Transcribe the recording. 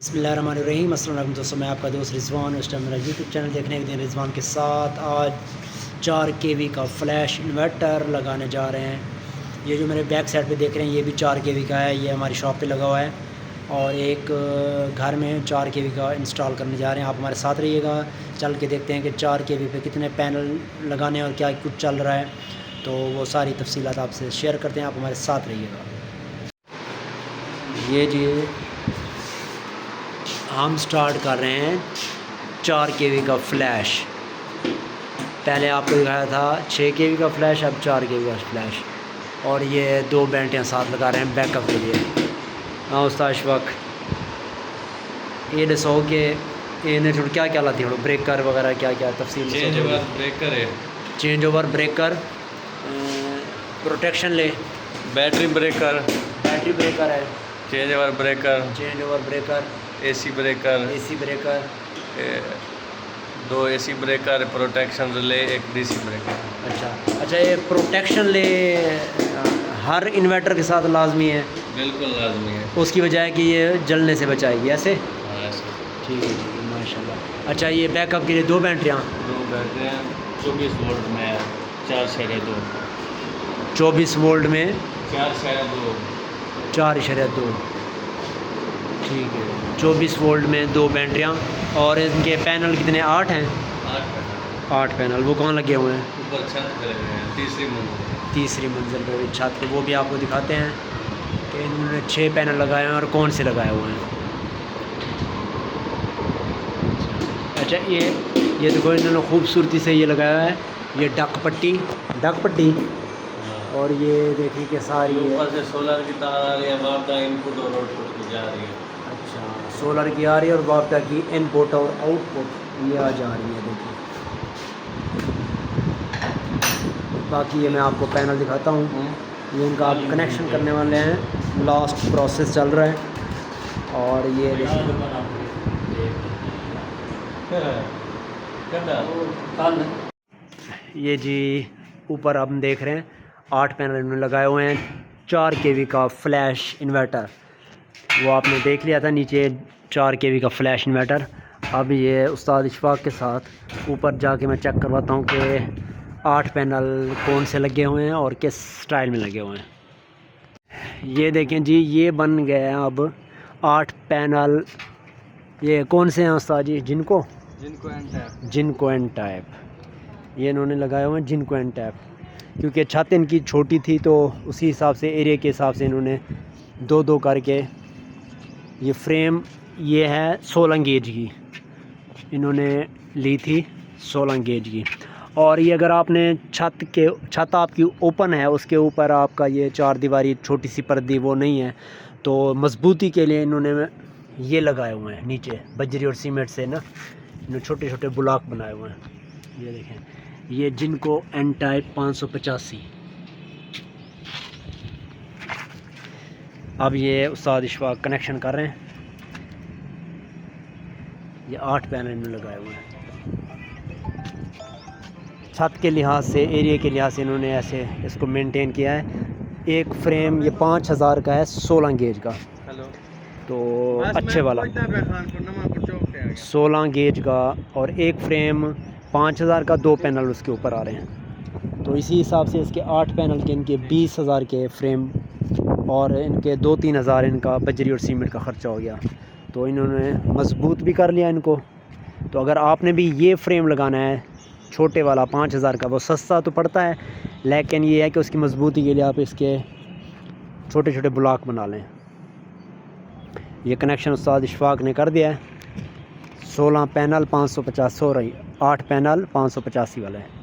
बिस्मिल्लाहिर्रहमानिर्रहीम। अस्सलाम वालेकुम दोस्तों, मैं आपका दोस्त रिजवान। इस टाइम मेरा यूट्यूब चैनल देखने के दिन रिजवान के साथ आज 4 kV का फ्लैश इन्वर्टर लगाने जा रहे हैं। ये जो मेरे बैक साइड पे देख रहे हैं ये भी 4 kV का है। ये हमारी शॉप पे लगा हुआ है और एक घर में 4 kV का इंस्टॉल करने जा रहे हैं। आप हमारे साथ रहिएगा, चल के देखते हैं कि 4 kV पे कितने पैनल लगाने और क्या कुछ चल रहा है, तो वो सारी तफसीलात आपसे शेयर करते हैं। आप हमारे साथ रहिएगा। ये जी हम स्टार्ट कर रहे हैं 4 kV का फ्लैश। पहले आपको दिखाया था 6 kV का फ्लैश, अब 4 kV का फ्लैश। और ये 2 बैटरियाँ साथ लगा रहे हैं बैकअप के लिए। हाँ उस्ताद अशफाक, ये दसो कि इन्हें थोड़ा क्या क्या लाती है, ब्रेकर वगैरह क्या क्या तफसील? चेंज ओवर ब्रेकर है, चेंज ओवर ब्रेकर, प्रोटेक्शन ले, बैटरी ब्रेकर, बैटरी ब्रेकर है, change over breaker, change over breaker, AC breaker, AC breaker, 2 AC breaker, protection relay, एक डीसी ब्रेकर। अच्छा, ये प्रोटेक्शन ले हर इन्वर्टर के साथ लाजमी है? बिल्कुल लाजमी है। उसकी वजह है कि ये जलने से बचाएगी ऐसे? हाँ ऐसे। ठीक है माशाल्लाह। अच्छा, ये बैकअप के लिए 2 बैटरियाँ? 2 बैटरियाँ 24 वोल्ट में 4.2, 24 वोल्ट में 4.2, 4.2। ठीक है, 24 वोल्ट में 2 बैटरियाँ। और इनके पैनल कितने? 8 हैं? 8 पैनल। वो कहाँ लगे हुए हैं? ऊपर छत पे लगे हैं, तीसरी मंजिल पर छत पे। वो भी आपको दिखाते हैं कि इन्होंने 6 पैनल लगाए हैं और कौन से लगाए हुए हैं। अच्छा, ये देखो इन्होंने खूबसूरती से ये लगाया है, ये डक पट्टी। और ये देखिए कि सारी ऊपर से सोलर की तार आ रही है, वापदा इनपुट और आउटपुट की जा रही है। अच्छा, सोलर की आ रही है और वापदा की इनपुट और आउटपुट ये आ जा रही है। देखिए बाकी ये मैं आपको पैनल दिखाता हूँ। ये इनका आप कनेक्शन करने वाले हैं, लास्ट प्रोसेस चल रहा है। और ये ये जी ऊपर आप देख रहे हैं 8 पैनल इन्होंने लगाए हुए हैं, 4 kV का फ्लैश इन्वर्टर। वो आपने देख लिया था नीचे 4 kV का फ्लैश इन्वर्टर। अब ये उस्ताद इशफाक के साथ ऊपर जाके मैं चेक करवाता हूँ कि 8 पैनल कौन से लगे हुए हैं और किस स्टाइल में लगे हुए हैं। ये देखें जी, ये बन गए हैं अब 8 पैनल। ये कौन से हैं उस्ताद जी? जिनको एन टाइप ये इन्होंने लगाए हुए हैं, जिनको एन टाइप। क्योंकि छत इनकी छोटी थी तो उसी हिसाब से, एरिया के हिसाब से इन्होंने 2-2 करके ये फ्रेम, ये है 16 गेज की इन्होंने ली थी, 16 गेज की। और ये अगर आपने छत आपकी ओपन है, उसके ऊपर आपका ये 4 दीवारी छोटी सी पर्दी वो नहीं है, तो मजबूती के लिए इन्होंने ये लगाए हुए हैं नीचे बजरी और सीमेंट से ना, इन्होंने छोटे छोटे ब्लॉक बनाए हुए हैं। ये देखें, ये जिनको एन टाइप 585। अब ये उस्ताद इशफाक कनेक्शन कर रहे हैं। ये 8 पैनल इन्होंने लगाए हुए हैं। छत के लिहाज से, एरिया के लिहाज से इन्होंने ऐसे इसको मेंटेन किया है। एक फ्रेम ये 5000 का है, 16 गेज का, तो अच्छे वाला 16 गेज का। और एक फ्रेम 5000 का, 2 पैनल उसके ऊपर आ रहे हैं। तो इसी हिसाब से इसके 8 पैनल के इनके 20,000 के फ्रेम और इनके 2-3 हज़ार इनका बजरी और सीमेंट का ख़र्चा हो गया। तो इन्होंने मजबूत भी कर लिया इनको। तो अगर आपने भी ये फ्रेम लगाना है छोटे वाला 5000 का, वो सस्ता तो पड़ता है, लेकिन ये है कि उसकी मजबूती के लिए आप इसके छोटे छोटे ब्लॉक बना लें। ये कनेक्शन उस्ताद इशफाक ने कर दिया है। 16 पैनल 550 हो रही, 8 पैनल 585 वाला है।